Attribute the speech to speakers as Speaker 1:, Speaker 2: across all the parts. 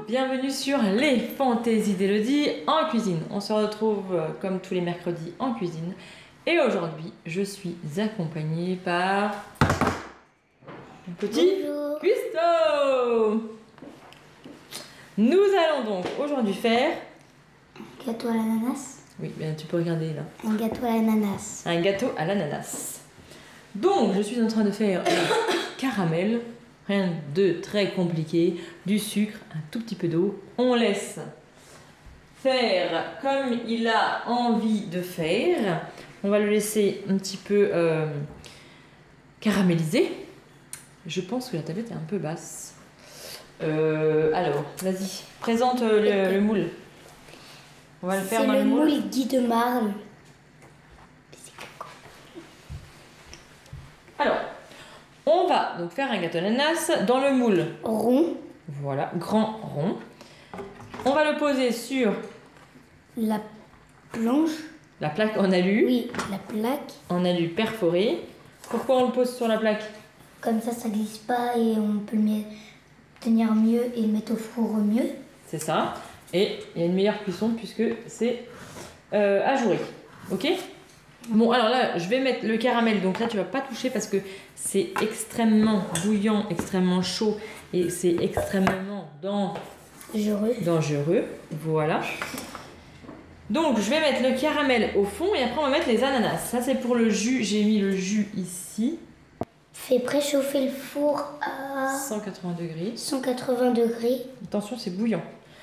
Speaker 1: bienvenue sur les Fantaisies d'Élodie en cuisine. On se retrouve comme tous les mercredis en cuisine. Et aujourd'hui, je suis accompagnée par mon petit Custo. Nous allons donc aujourd'hui faire...
Speaker 2: Un gâteau à l'ananas.
Speaker 1: Oui, bien, tu peux regarder là.
Speaker 2: Un gâteau à l'ananas.
Speaker 1: Un gâteau à l'ananas. Donc, je suis en train de faire un caramel. Rien de très compliqué. Du sucre, un tout petit peu d'eau. On laisse faire comme il a envie de faire. On va le laisser un petit peu caraméliser. Je pense que la tablette est un peu basse. Alors, vas-y, présente le moule. On va le faire dans le moule.
Speaker 2: C'est le moule Guy de Marle.
Speaker 1: Alors, on va donc faire un gâteau d'ananas dans le moule
Speaker 2: Rond.
Speaker 1: Voilà, grand rond. On va le poser sur
Speaker 2: La planche.
Speaker 1: la plaque en alu.
Speaker 2: Oui, la plaque.
Speaker 1: En alu perforé. Pourquoi on le pose sur la plaque?
Speaker 2: Comme ça glisse pas et on peut le tenir mieux et le mettre au four mieux.
Speaker 1: C'est ça. Et il y a une meilleure cuisson puisque c'est ajouré. Ok? Bon, alors là, je vais mettre le caramel. Donc là, tu vas pas toucher parce que c'est extrêmement bouillant, extrêmement chaud et c'est extrêmement dangereux. Voilà. Donc, je vais mettre le caramel au fond et après, on va mettre les ananas. Ça, c'est pour le jus. J'ai mis le jus ici.
Speaker 2: Fais préchauffer le four à
Speaker 1: 180 degrés.
Speaker 2: 180 degrés.
Speaker 1: Attention, c'est bouillant.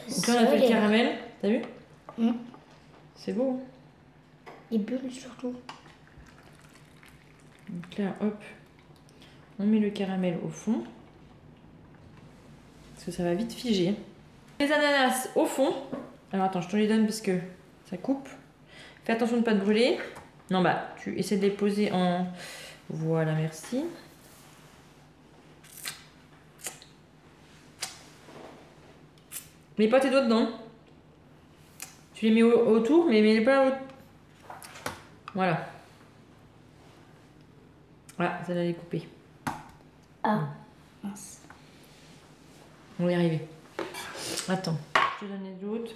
Speaker 1: Donc là, on a fait le caramel. T'as vu? C'est beau.
Speaker 2: Les bulles surtout.
Speaker 1: Donc là, hop, on met le caramel au fond. Parce que ça va vite figer. Les ananas au fond. Alors attends, je te les donne parce que ça coupe. Fais attention de ne pas te brûler. Non, bah, tu essaies de les poser en... Voilà, merci. Mets pas tes doigts dedans. Tu les mets autour, mais mets pas au... Voilà. Voilà, ça va les couper.
Speaker 2: Ah, mince.
Speaker 1: On va y arriver. Attends, je te donne les autres.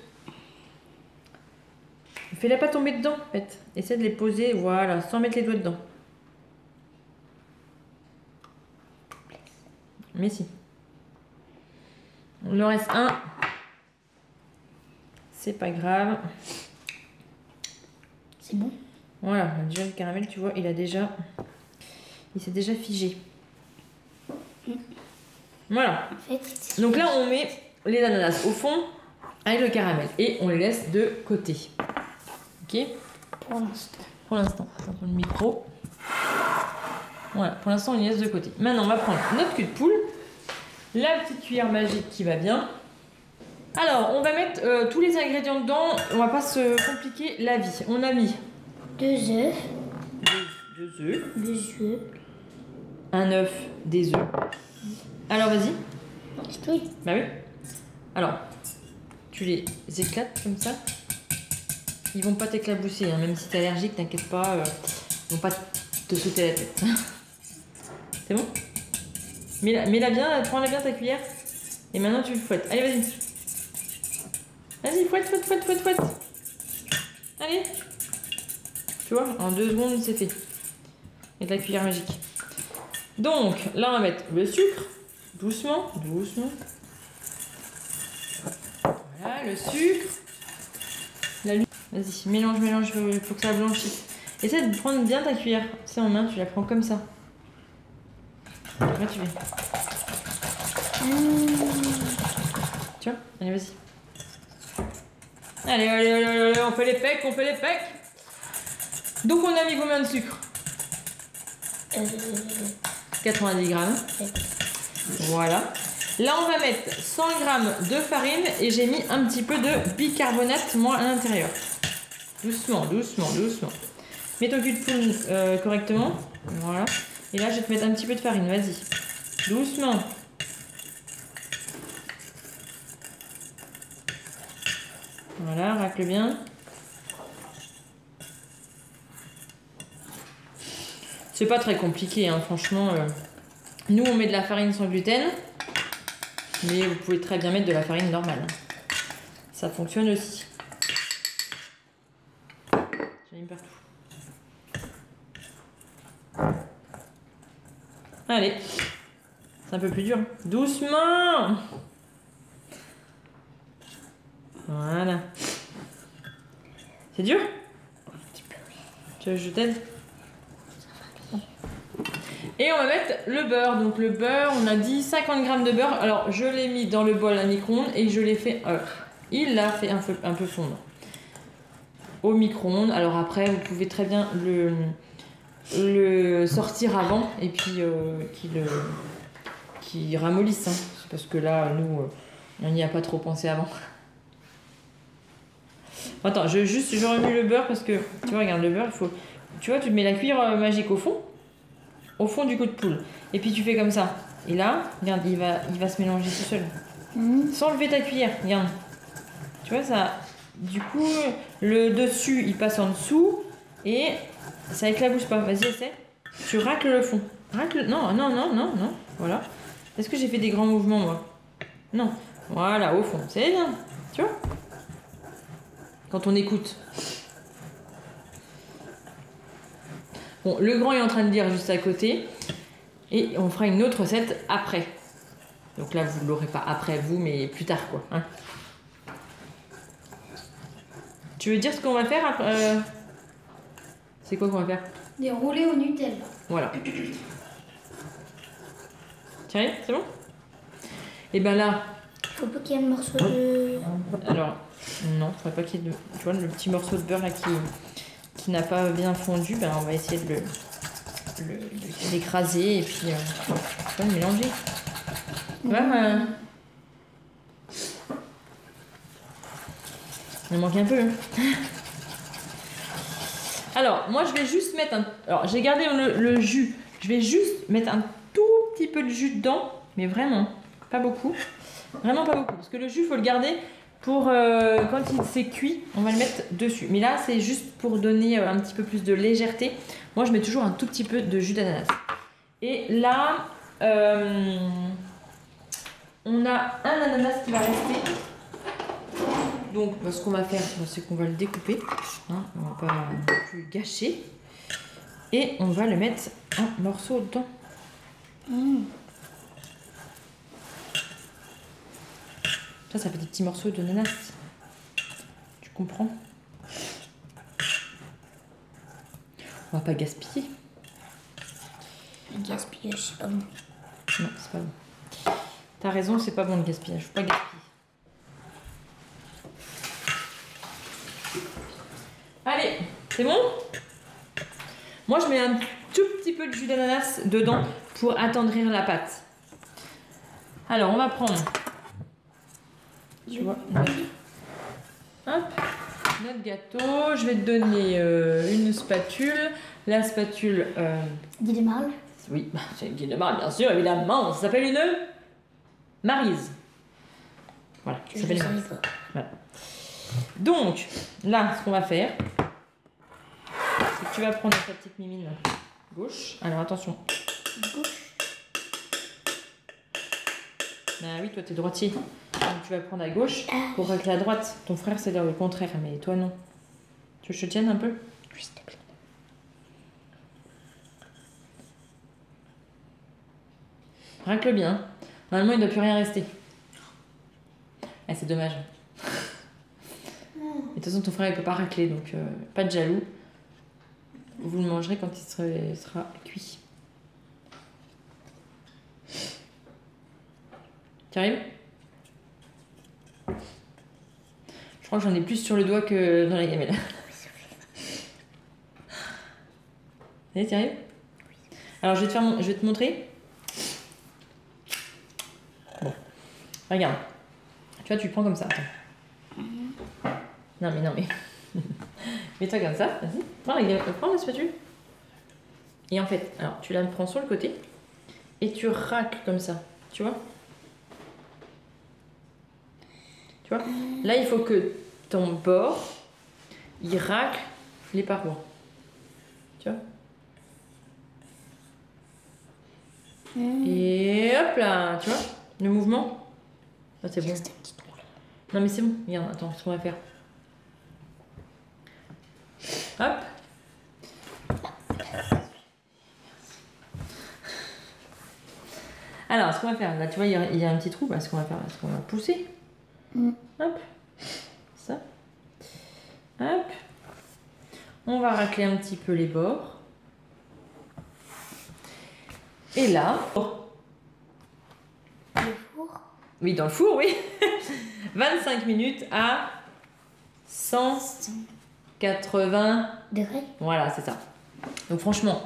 Speaker 1: Fais-la pas tomber dedans, en fait. Essaie de les poser, voilà, sans mettre les doigts dedans. Mais si. Il en reste un. C'est pas grave.
Speaker 2: C'est bon?
Speaker 1: Voilà, déjà le caramel, tu vois, il s'est déjà figé. Voilà.
Speaker 2: En fait,
Speaker 1: Donc là, on met les ananas au fond avec le caramel et on les laisse de côté. Ok?
Speaker 2: Pour l'instant.
Speaker 1: Pour l'instant, attends le micro. Voilà, pour l'instant, on les laisse de côté. Maintenant, on va prendre notre cul de poule, la petite cuillère magique qui va bien. Alors, on va mettre tous les ingrédients dedans. On va pas se compliquer la vie. On a mis
Speaker 2: 2 œufs.
Speaker 1: 2 œufs.
Speaker 2: 2 œufs.
Speaker 1: Un œuf, des œufs. Alors, vas-y.
Speaker 2: Oui.
Speaker 1: Bah oui. Alors, tu les éclates comme ça. Ils vont pas t'éclabousser, hein. Même si t'es allergique, t'inquiète pas. Ils vont pas te sauter la tête. C'est bon? Mets-la bien, prends-la bien ta cuillère. Et maintenant, tu fouettes. Allez, vas-y. Vas-y, fouette. Allez. Tu vois, en 2 secondes, c'est fait. Et la cuillère magique. Donc, là, on va mettre le sucre. Doucement. Voilà, le sucre. Vas-y, mélange, il faut que ça blanchisse. Essaie de prendre bien ta cuillère. C'est en main, tu la prends comme ça. Après, tu fais. Tu vois? Allez, vas-y. Allez, on fait les pecs. Donc, on a mis combien de sucre? 90 grammes. Voilà. Là, on va mettre 100 grammes de farine et j'ai mis un petit peu de bicarbonate, moi, à l'intérieur. Doucement. Mets ton cul de poule correctement. Voilà. Et là, je vais te mettre un petit peu de farine. Vas-y. Doucement. Voilà, racle bien. C'est pas très compliqué, hein, franchement. Nous, on met de la farine sans gluten. Mais vous pouvez très bien mettre de la farine normale. Ça fonctionne aussi. J'en ai mis partout. Allez. C'est un peu plus dur. Doucement. Voilà. C'est dur? Tu veux que je t'aide? Et on va mettre le beurre. Donc le beurre, on a dit 50 g de beurre. Alors je l'ai mis dans le bol à micro-ondes et je l'ai fait... il l'a fait un peu fondre. Au micro-ondes. Alors après, vous pouvez très bien le sortir avant et puis qu'il ramollisse. Hein. C'est parce que là, nous, on n'y a pas trop pensé avant. Attends, je remue le beurre parce que, tu vois, regarde le beurre, il faut... Tu vois, tu mets la cuillère magique au fond du coup de poule. Et puis tu fais comme ça. Et là, regarde, il va se mélanger tout seul. Sans lever ta cuillère, regarde. Tu vois, ça... Du coup, le dessus, il passe en dessous et ça éclabousse pas. Vas-y, essaie. Tu racles le fond. Racle... Non. Voilà. Est-ce que j'ai fait des grands mouvements, moi? Non. Voilà, au fond. C'est bien. Tu vois? Quand on écoute. Bon, le grand est en train de lire juste à côté. Et on fera une autre recette après. Donc là, vous ne l'aurez pas après vous, mais plus tard, quoi. Hein. Tu veux dire ce qu'on va faire après C'est quoi qu'on va faire?
Speaker 2: Des roulés au Nutella.
Speaker 1: Voilà. Tiens, c'est bon? Et ben là...
Speaker 2: Faut pas qu'il y ait un morceau de...
Speaker 1: Alors, non, il faudrait pas qu'il y ait de... Tu vois, le petit morceau de beurre là qui n'a pas bien fondu, ben on va essayer de l'écraser et puis tu vois, le mélanger. Voilà. Il manque un peu. Hein. Alors, moi je vais juste mettre un... Alors, j'ai gardé le jus. Je vais juste mettre un tout petit peu de jus dedans, mais vraiment, pas beaucoup. Vraiment pas beaucoup, parce que le jus, il faut le garder pour quand il s'est cuit, on va le mettre dessus. Mais là, c'est juste pour donner un petit peu plus de légèreté. Moi, je mets toujours un tout petit peu de jus d'ananas. Et là, on a un ananas qui va rester. Donc, ce qu'on va faire, c'est qu'on va le découper. Hein, on va pas non plus gâcher. Et on va le mettre en morceaux dedans. Ça fait des petits morceaux d'ananas. Tu comprends? On va pas gaspiller.
Speaker 2: Le gaspillage, c'est pas bon.
Speaker 1: Non, c'est pas bon. T'as raison, c'est pas bon le gaspillage. Faut pas gaspiller. Allez, c'est bon? Moi, je mets un tout petit peu de jus d'ananas dedans pour attendrir la pâte. Alors, on va prendre... Tu vois, hop, notre gâteau. Je vais te donner une spatule. La spatule...
Speaker 2: Guy de Marle.
Speaker 1: Oui, c'est une Guy de Marle, bien sûr, évidemment. Ça s'appelle une Maryse. Voilà, ça s'appelle une Maryse. Voilà. Donc, là, ce qu'on va faire, c'est que tu vas prendre ta petite mimine gauche. Alors, attention.
Speaker 2: Gauche.
Speaker 1: Ah oui, toi, t'es droitier. Donc, tu vas prendre à gauche pour racler à droite. Ton frère, c'est le contraire, mais toi, non. Tu veux que je te tienne un peu? Oui, s'il te plaît. Racle bien. Normalement, il ne doit plus rien rester. Ah, c'est dommage. Et de toute façon, ton frère, il ne peut pas racler, donc pas de jaloux. Vous le mangerez quand il sera cuit. Tu arrives? Je crois que j'en ai plus sur le doigt que dans la gamelle. Allez, tu arrives? Alors, je vais te montrer. Bon. Regarde. Tu vois, tu le prends comme ça. Attends. Non, mais... Mets-toi comme ça, vas-y. Prends la spatule. Et en fait, alors, tu la prends sur le côté. Et tu racles comme ça. Tu vois? Tu vois? Là, il faut que ton bord, il racle les parois. Tu vois? Et hop là, tu vois? Le mouvement. Ah, c'est bon. Non mais c'est bon, regarde, attends, ce qu'on va faire. Hop. Alors, ce qu'on va faire, là tu vois, il y a un petit trou, ce qu'on va faire, c'est qu'on va pousser. Hop. Ça. Hop. On va racler un petit peu les bords. Et là...
Speaker 2: Le four.
Speaker 1: Oui, dans le four, oui. 25 minutes à 180
Speaker 2: degrés.
Speaker 1: Voilà, c'est ça. Donc franchement,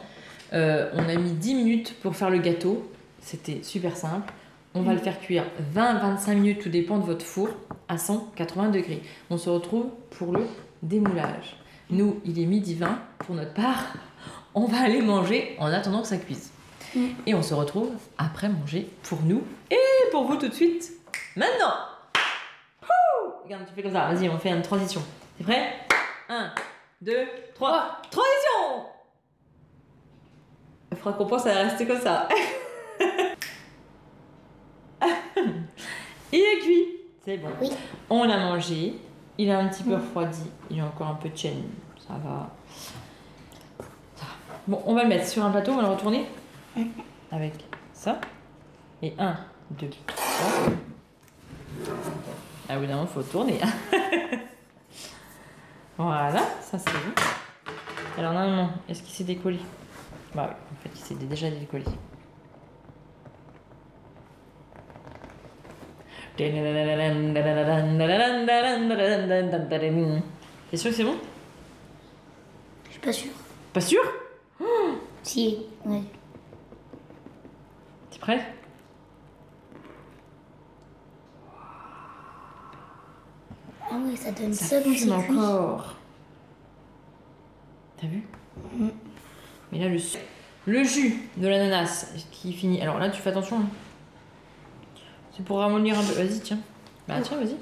Speaker 1: on a mis 10 minutes pour faire le gâteau. C'était super simple. On va le faire cuire 20-25 minutes, tout dépend de votre four, à 180 degrés. On se retrouve pour le démoulage. Nous, il est 12h20 pour notre part. On va aller manger en attendant que ça cuise. Et on se retrouve après manger pour nous et pour vous tout de suite. Maintenant. Regarde, tu fais comme ça. Vas-y, on fait une transition. T'es prêt? 1, 2, 3. Transition. Il faudra qu'on pense à rester comme ça. Il est cuit. C'est bon.
Speaker 2: Oui.
Speaker 1: On l'a mangé. Il a un petit peu refroidi. Il y a encore un peu de chaîne. Ça va. Bon, on va le mettre sur un plateau. On va le retourner. Avec ça. Et 1, 2, 3. Ah oui, non, il faut tourner. Voilà, ça c'est bon. Alors normalement, est-ce qu'il s'est décollé? Bah oui, en fait, il s'est déjà décollé. T'es sûr que c'est bon?
Speaker 2: Je suis pas sûre.
Speaker 1: Pas sûr?
Speaker 2: Si, ouais.
Speaker 1: T'es prêt?
Speaker 2: Ah oui, ça donne
Speaker 1: Ça
Speaker 2: quand c'est
Speaker 1: fume
Speaker 2: cuit.
Speaker 1: encore. T'as vu? Mais là, le jus de l'ananas qui finit. Alors là, tu fais attention. C'est pour ramollir un peu. Vas-y, tiens. Bah tiens, vas-y.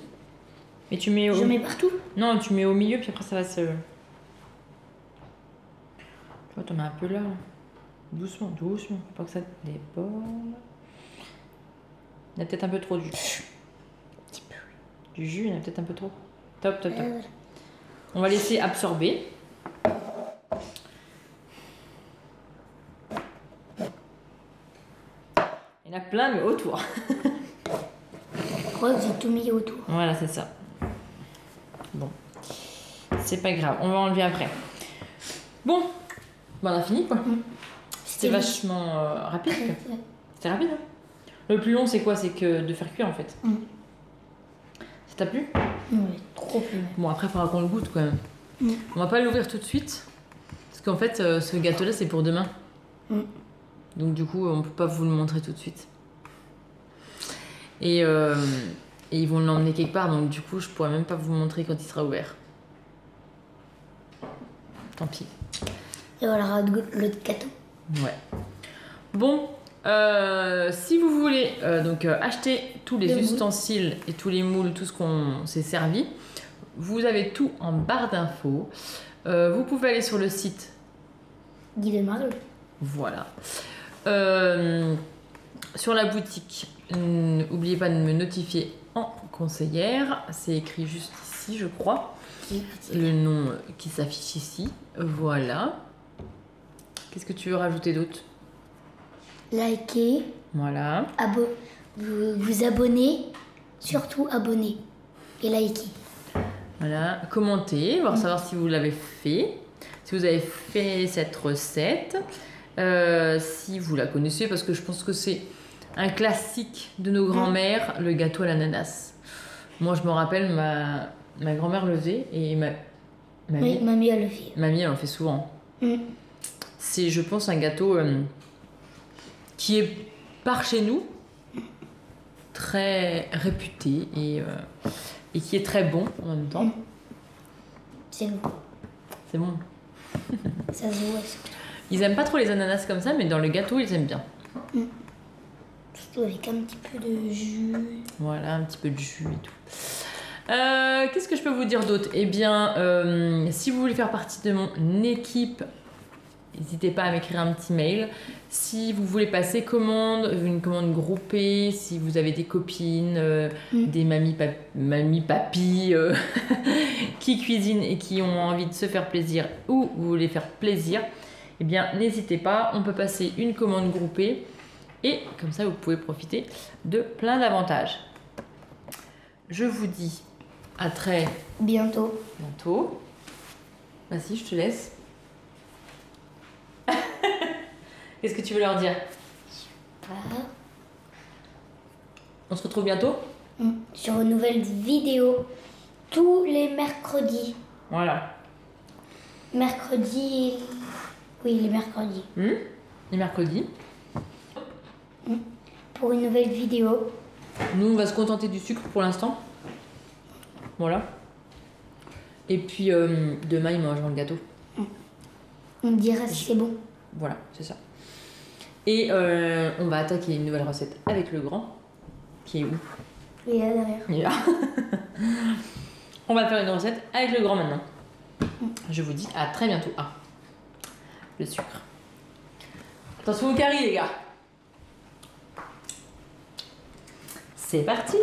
Speaker 1: Mais tu mets au...
Speaker 2: Je mets partout.
Speaker 1: Non, tu mets au milieu, puis après ça va se... Tu vois, t'en mets un peu là. Doucement, doucement. Faut pas que ça déborde. Il y a peut-être un peu trop de jus. Du jus, il y en a peut-être un peu trop. Top, top, top. On va laisser absorber. Il y en a plein, mais autour.
Speaker 2: Je crois que j'ai tout mis autour.
Speaker 1: Voilà, c'est ça. Bon. C'est pas grave, on va enlever après. Bon, on a fini quoi. C'était vachement rapide.
Speaker 2: Ouais.
Speaker 1: C'était rapide. Hein. Le plus long, c'est quoi? C'est que de faire cuire en fait. Ça t'a plu?
Speaker 2: Oui, trop plus.
Speaker 1: Bon, après, il faudra qu'on le goûte quand même. On va pas l'ouvrir tout de suite. Parce qu'en fait, ce gâteau-là, c'est pour demain. Donc, du coup, on peut pas vous le montrer tout de suite. Et ils vont l'emmener quelque part. Donc, du coup, je pourrais même pas vous le montrer quand il sera ouvert. Tant pis.
Speaker 2: Et voilà le gâteau.
Speaker 1: Ouais. Bon, si vous voulez acheter tous les ustensiles et tous les moules, tout ce qu'on s'est servi, vous avez tout en barre d'infos. Vous pouvez aller sur le site
Speaker 2: Guy de Marle.
Speaker 1: Voilà. Sur la boutique, n'oubliez pas de me notifier en conseillère. C'est écrit juste ici, je crois. Le nom qui s'affiche ici. Voilà. Qu'est-ce que tu veux rajouter d'autre?
Speaker 2: Likez.
Speaker 1: Voilà.
Speaker 2: Vous abonnez. Surtout abonnez. Et likez.
Speaker 1: Voilà. Commentez, voir savoir si vous l'avez fait. Si vous avez fait cette recette. Si vous la connaissez, parce que je pense que c'est un classique de nos grands-mères, le gâteau à l'ananas. Moi, je me rappelle, ma grand-mère le faisait et
Speaker 2: Oui, mamie, elle le fait.
Speaker 1: Mamie, elle en fait souvent. C'est, je pense, un gâteau qui est, par chez nous, très réputé et qui est très bon en même temps.
Speaker 2: C'est bon.
Speaker 1: C'est bon.
Speaker 2: Ça se voit surtout.
Speaker 1: Ils aiment pas trop les ananas comme ça, mais dans le gâteau, ils aiment bien.
Speaker 2: Surtout avec un petit peu de jus.
Speaker 1: Voilà, un petit peu de jus et tout. Qu'est-ce que je peux vous dire d'autre? Eh bien, si vous voulez faire partie de mon équipe n'hésitez pas à m'écrire un petit mail. Si vous voulez passer commande, une commande groupée, si vous avez des copines, des mamies, papis qui cuisinent et qui ont envie de se faire plaisir ou vous voulez faire plaisir, eh bien n'hésitez pas, on peut passer une commande groupée et comme ça vous pouvez profiter de plein d'avantages. Je vous dis à très
Speaker 2: bientôt.
Speaker 1: Vas-y, je te laisse. Qu'est-ce que tu veux leur dire? On se retrouve bientôt
Speaker 2: sur une nouvelle vidéo tous les mercredis.
Speaker 1: Voilà.
Speaker 2: Mercredi. Oui, les mercredis.
Speaker 1: Les mercredis.
Speaker 2: Pour une nouvelle vidéo.
Speaker 1: Nous, on va se contenter du sucre pour l'instant. Voilà. Et puis, demain, ils mangeront le gâteau.
Speaker 2: On dira si c'est bon.
Speaker 1: Voilà, c'est ça. Et on va attaquer une nouvelle recette avec le grand. Qui est où?
Speaker 2: Il est là derrière.
Speaker 1: Il est là. On va faire une recette avec le grand maintenant. Je vous dis à très bientôt. Ah, le sucre. Attention au caries, les gars. C'est parti!